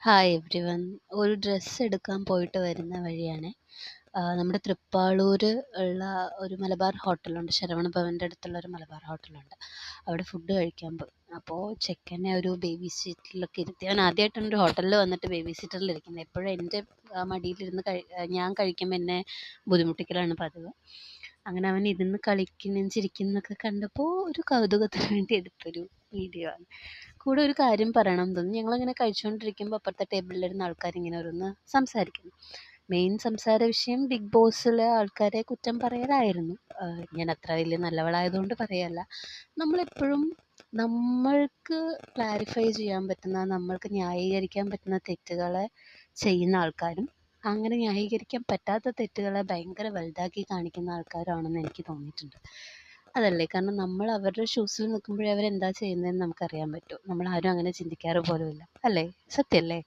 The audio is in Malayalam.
Hi everyone. ഒരു ഡ്രസ്സ് എടുക്കാൻ പോയിട്ട് വരുന്ന വഴിയാണേ. നമ്മുടെ തൃപ്പാളൂര് ഉള്ള ഒരു മലബാർ ഹോട്ടലുണ്ട്. ശരവണ ഭവൻ്റെ അടുത്തുള്ള ഒരു മലബാർ ഹോട്ടലുണ്ട്. അവിടെ ഫുഡ് കഴിക്കാൻ പോയി. അപ്പോൾ ചെക്കനെ ഒരു ബേബി സീറ്റിലൊക്കെ ഇരുത്തി. അവൻ ആദ്യമായിട്ടാണ് ഒരു ഹോട്ടലിൽ വന്നിട്ട് ബേബി സീറ്ററിൽ ഇരിക്കുന്നത്. എപ്പോഴും എൻ്റെ മടിയിലിരുന്ന് ഞാൻ കഴിക്കുമ്പോൾ എന്നെ ബുദ്ധിമുട്ടിക്കലാണ് പതിവ്. അങ്ങനെ അവൻ ഇരുന്ന് കളിക്കുന്നതും ചിരിക്കുന്നതൊക്കെ കണ്ടപ്പോൾ ഒരു കൗതുകത്തിന് വേണ്ടി എടുത്തൊരു വീഡിയോ ആണ്. കൂടെ ഒരു കാര്യം പറയണം തോന്നി. ഞങ്ങളിങ്ങനെ കഴിച്ചുകൊണ്ടിരിക്കുമ്പോൾ അപ്പുറത്തെ ടേബിളിലിരുന്ന ആൾക്കാരിങ്ങനെ ഓരോന്ന് സംസാരിക്കുന്നു. മെയിൻ സംസാര വിഷയം ബിഗ് ബോസിലെ ആൾക്കാരെ കുറ്റം പറയലായിരുന്നു. ഞാൻ അത്ര വലിയ നല്ലവളായതുകൊണ്ട് പറയല്ല. നമ്മളെപ്പോഴും നമ്മൾക്ക് ക്ലാരിഫൈ ചെയ്യാൻ പറ്റുന്ന, നമ്മൾക്ക് ന്യായീകരിക്കാൻ പറ്റുന്ന തെറ്റുകളെ ചെയ്യുന്ന ആൾക്കാരും, അങ്ങനെ ന്യായീകരിക്കാൻ പറ്റാത്ത തെറ്റുകളെ ഭയങ്കര വലുതാക്കി കാണിക്കുന്ന ആൾക്കാരാണെന്ന് എനിക്ക് തോന്നിയിട്ടുണ്ട്. അതല്ലേ? കാരണം നമ്മൾ അവരുടെ ഷൂസിൽ നിൽക്കുമ്പോഴേ അവരെന്താ ചെയ്യുന്നതെന്ന് നമുക്കറിയാൻ പറ്റൂ. നമ്മളാരും അങ്ങനെ ചിന്തിക്കാറ് പോലുമില്ല. അല്ലേ? സത്യമല്ലേ?